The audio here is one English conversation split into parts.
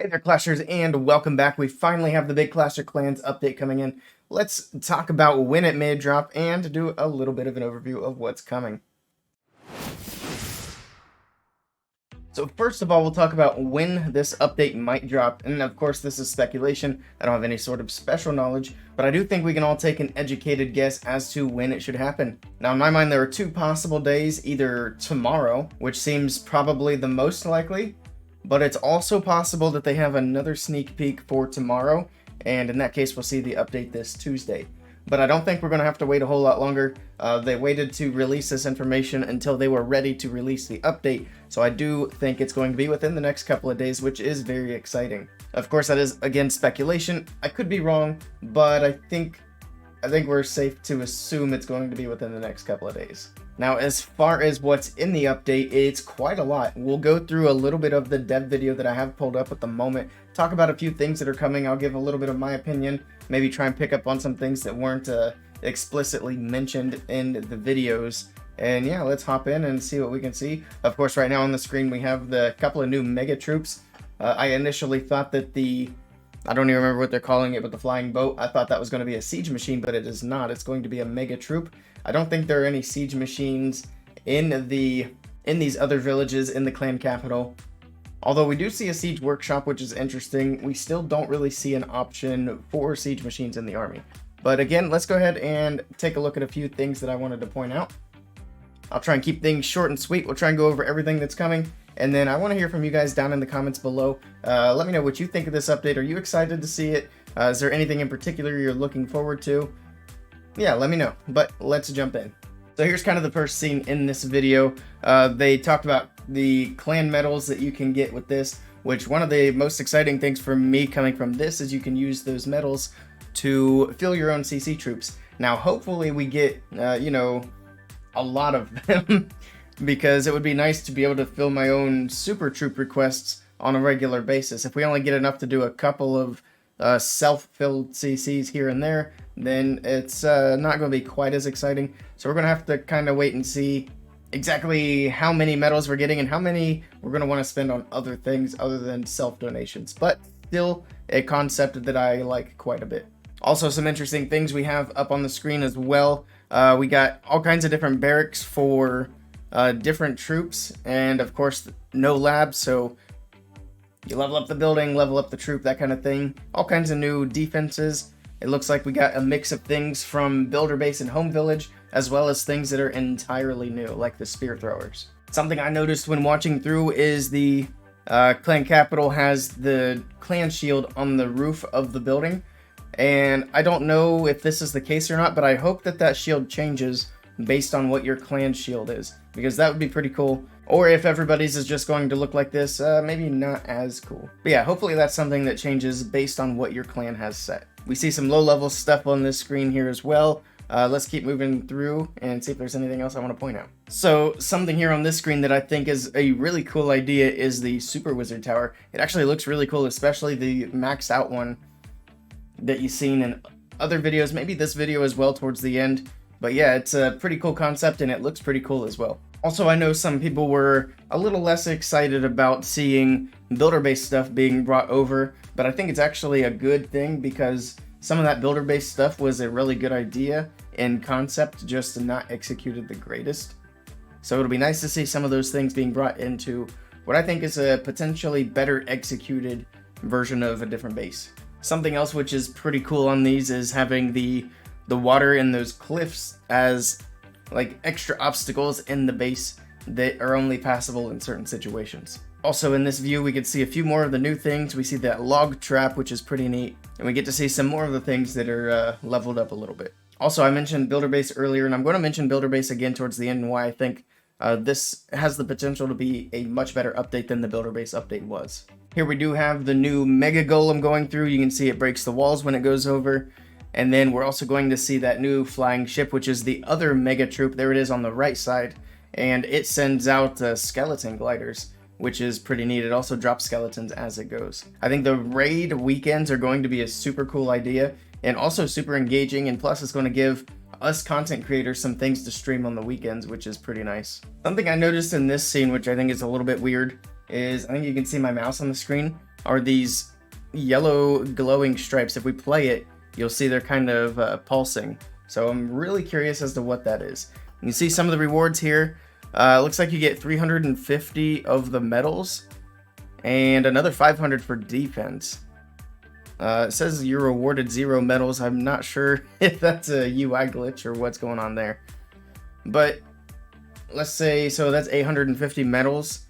Hey there, Clashers, and welcome back. We finally have the big Clash of Clans update coming in. Let's talk about when it may drop and do a little bit of an overview of what's coming. So first of all, we'll talk about when this update might drop, and of course this is speculation. I don't have any sort of special knowledge, but I do think we can all take an educated guess as to when it should happen. Now in my mind there are two possible days, either tomorrow, which seems probably the most likely, but it's also possible that they have another sneak peek for tomorrow, and in that case we'll see the update this Tuesday. But I don't think we're going to have to wait a whole lot longer. They waited to release this information until they were ready to release the update, so I do think it's going to be within the next couple of days, which is very exciting. Of course, that is, again, speculation. I could be wrong, but I think we're safe to assume it's going to be within the next couple of days. Now, as far as what's in the update, it's quite a lot. We'll go through a little bit of the dev video that I have pulled up at the moment, talk about a few things that are coming. I'll give a little bit of my opinion, maybe try and pick up on some things that weren't explicitly mentioned in the videos. And yeah, let's hop in and see what we can see. Of course, right now on the screen, we have the couple of new mega troops. I initially thought that I don't even remember what they're calling it, but the flying boat, I thought that was going to be a siege machine, but it is not. It's going to be a mega troop. I don't think there are any siege machines in these other villages in the clan capital. Although we do see a siege workshop, which is interesting, we still don't really see an option for siege machines in the army. But again, let's go ahead and take a look at a few things that I wanted to point out. I'll try and keep things short and sweet. We'll try and go over everything that's coming. And then I want to hear from you guys down in the comments below. Let me know what you think of this update. Are you excited to see it? Is there anything in particular you're looking forward to? Yeah, let me know. But let's jump in. So here's kind of the first scene in this video. They talked about the clan medals that you can get with this, which one of the most exciting things for me coming from this is you can use those medals to fill your own CC troops. Now, hopefully we get, a lot of them. Because it would be nice to be able to fill my own super troop requests on a regular basis. If we only get enough to do a couple of self-filled CCs here and there, then it's not going to be quite as exciting. So we're going to have to kind of wait and see exactly how many medals we're getting and how many we're going to want to spend on other things other than self-donations. But still a concept that I like quite a bit. Also, some interesting things we have up on the screen as well. We got all kinds of different barracks for different troops, and of course no labs, so you level up the building, level up the troop, that kind of thing. All kinds of new defenses. It looks like we got a mix of things from builder base and home village, as well as things that are entirely new, like the spear throwers. Something I noticed when watching through is the clan capital has the clan shield on the roof of the building, and I don't know if this is the case or not, but I hope that that shield changes based on what your clan shield is, because that would be pretty cool. Or if everybody's is just going to look like this, maybe not as cool. But yeah, hopefully that's something that changes based on what your clan has set. We see some low-level stuff on this screen here as well. Let's keep moving through and see if there's anything else I want to point out. So something here on this screen that I think is a really cool idea is the Super Wizard Tower. It actually looks really cool, especially the maxed out one that you've seen in other videos, maybe this video as well towards the end. But yeah, it's a pretty cool concept and it looks pretty cool as well. Also, I know some people were a little less excited about seeing builder-based stuff being brought over, but I think it's actually a good thing because some of that builder-based stuff was a really good idea in concept, just not executed the greatest. So it'll be nice to see some of those things being brought into what I think is a potentially better executed version of a different base. Something else which is pretty cool on these is having the water in those cliffs as like extra obstacles in the base that are only passable in certain situations. Also in this view we can see a few more of the new things. We see that log trap, which is pretty neat, and we get to see some more of the things that are leveled up a little bit. Also, I mentioned builder base earlier, and I'm going to mention builder base again towards the end, and why I think this has the potential to be a much better update than the builder base update was. Here we do have the new mega golem going through. You can see it breaks the walls when it goes over. And then we're also going to see that new flying ship, which is the other mega troop. There it is on the right side. And it sends out skeleton gliders, which is pretty neat. It also drops skeletons as it goes. I think the raid weekends are going to be a super cool idea and also super engaging. And plus it's going to give us content creators some things to stream on the weekends, which is pretty nice. Something I noticed in this scene, which I think is a little bit weird, is I think you can see my mouse on the screen. are these yellow glowing stripes. If we play it, you'll see they're kind of pulsing. So I'm really curious as to what that is. You can see some of the rewards here. Looks like you get 350 of the medals and another 500 for defense. It says you're rewarded 0 medals. I'm not sure if that's a UI glitch or what's going on there. But let's say, so that's 850 medals.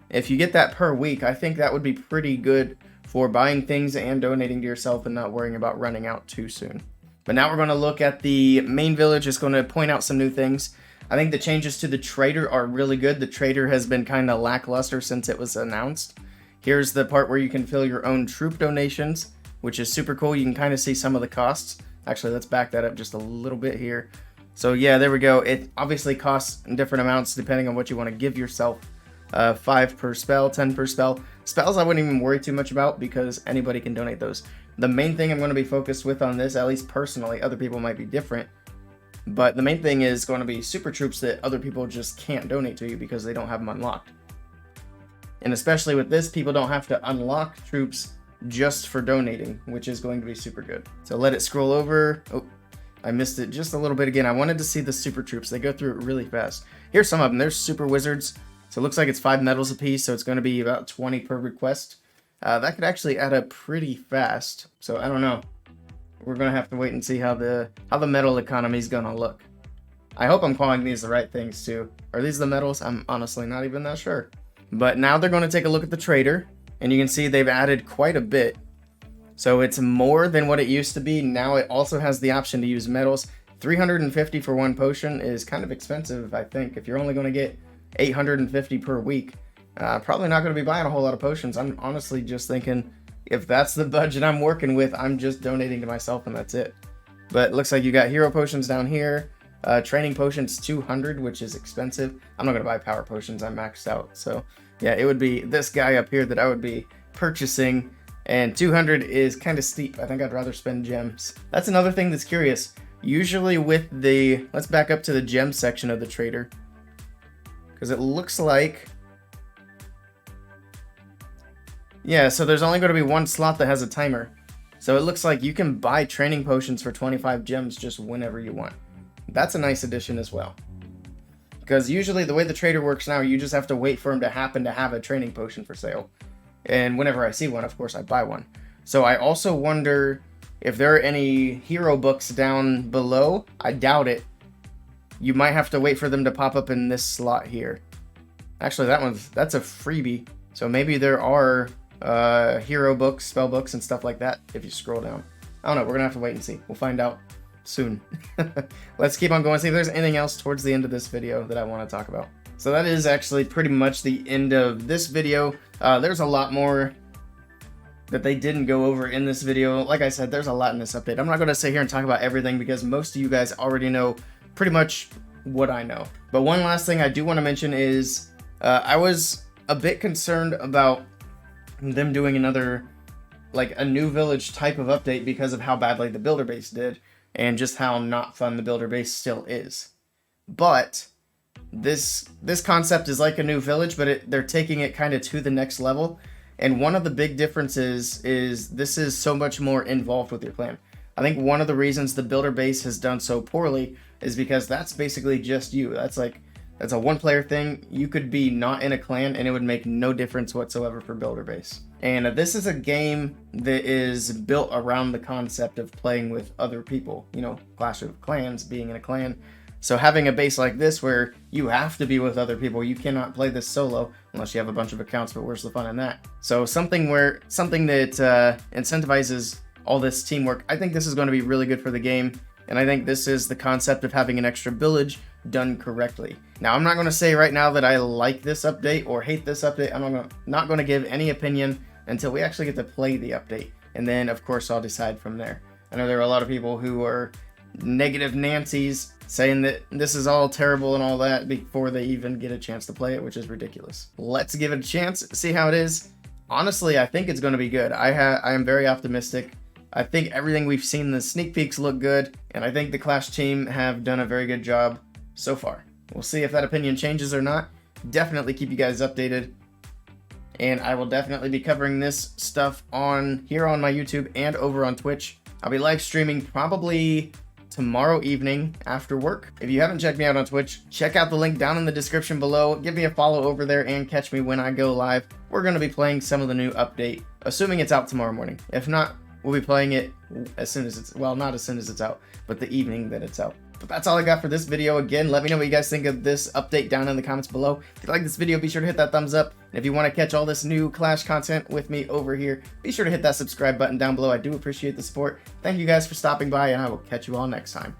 If you get that per week, I think that would be pretty good for buying things and donating to yourself and not worrying about running out too soon. But now we're going to look at the main village. It's going to point out some new things. I think the changes to the trader are really good. The trader has been kind of lackluster since it was announced. Here's the part where you can fill your own troop donations, which is super cool. You can kind of see some of the costs. Actually, let's back that up just a little bit here. So yeah, there we go. It obviously costs different amounts depending on what you want to give yourself. 5 per spell, 10 per spell. Spells I wouldn't even worry too much about because anybody can donate those. The main thing I'm going to be focused with on this, at least personally, other people might be different, but the main thing is going to be super troops that other people just can't donate to you because they don't have them unlocked. And especially with this, people don't have to unlock troops just for donating, which is going to be super good. So let it scroll over. Oh, I missed it just a little bit again. I wanted to see the super troops. They go through it really fast. Here's some of them. There's super wizards. So it looks like it's 5 medals apiece, so it's going to be about 20 per request. That could actually add up pretty fast. So I don't know. We're going to have to wait and see how the medal economy is going to look. I hope I'm calling these the right things too. Are these the medals? I'm honestly not even that sure. But now they're going to take a look at the trader, and you can see they've added quite a bit. So it's more than what it used to be. Now it also has the option to use medals. 350 for one potion is kind of expensive, I think. If you're only going to get 850 per week, probably not going to be buying a whole lot of potions. I'm honestly just thinking if that's the budget I'm working with, I'm just donating to myself and that's it. But it looks like you got hero potions down here. Training potions 200, which is expensive. I'm not going to buy power potions. I'm maxed out. So yeah, it would be this guy up here that I would be purchasing, and 200 is kind of steep. I think I'd rather spend gems. That's another thing that's curious. Usually with the, let's back up to the gem section of the trader, because it looks like, yeah, so there's only going to be one slot that has a timer. So it looks like you can buy training potions for 25 gems just whenever you want. That's a nice addition as well. Because usually the way the trader works now, you just have to wait for him to happen to have a training potion for sale. And whenever I see one, of course, I buy one. So I also wonder if there are any hero books down below. I doubt it. You might have to wait for them to pop up in this slot here. Actually, that's a freebie. So maybe there are hero books, spell books, and stuff like that if you scroll down. I don't know. We're going to have to wait and see. We'll find out soon. Let's keep on going. See if there's anything else towards the end of this video that I want to talk about. So that is actually pretty much the end of this video. There's a lot more that they didn't go over in this video. Like I said, there's a lot in this update. I'm not going to sit here and talk about everything because most of you guys already know pretty much what I know. But one last thing I do want to mention is I was a bit concerned about them doing another, like a new village type of update because of how badly the builder base did and just how not fun the builder base still is. But this concept is like a new village, but they're taking it kind of to the next level. And one of the big differences is this is so much more involved with your clan. I think one of the reasons the builder base has done so poorly is because that's basically just you. That's a one-player thing. You could be not in a clan and it would make no difference whatsoever for builder base. And this is a game that is built around the concept of playing with other people. You know, Clash of Clans, being in a clan. So having a base like this where you have to be with other people, you cannot play this solo unless you have a bunch of accounts, but where's the fun in that? So something that incentivizes all this teamwork, I think this is going to be really good for the game. And I think this is the concept of having an extra village done correctly. Now, I'm not going to say right now that I like this update or hate this update. I'm not going to give any opinion until we actually get to play the update. And then, of course, I'll decide from there. I know there are a lot of people who are negative Nancy's saying that this is all terrible and all that before they even get a chance to play it, which is ridiculous. Let's give it a chance, see how it is. Honestly, I think it's going to be good. I am very optimistic. I think everything we've seen in the sneak peeks look good, and I think the Clash team have done a very good job so far. We'll see if that opinion changes or not. Definitely keep you guys updated. and I will definitely be covering this stuff here on my YouTube and over on Twitch. I'll be live streaming probably tomorrow evening after work. If you haven't checked me out on Twitch, check out the link down in the description below. Give me a follow over there and catch me when I go live. We're going to be playing some of the new update, assuming it's out tomorrow morning. If not, we'll be playing it as soon as it's, well, not as soon as it's out, but the evening that it's out. But that's all I got for this video. Again, let me know what you guys think of this update down in the comments below. If you like this video, be sure to hit that thumbs up. And if you want to catch all this new Clash content with me over here, be sure to hit that subscribe button down below. I do appreciate the support. Thank you guys for stopping by, and I will catch you all next time.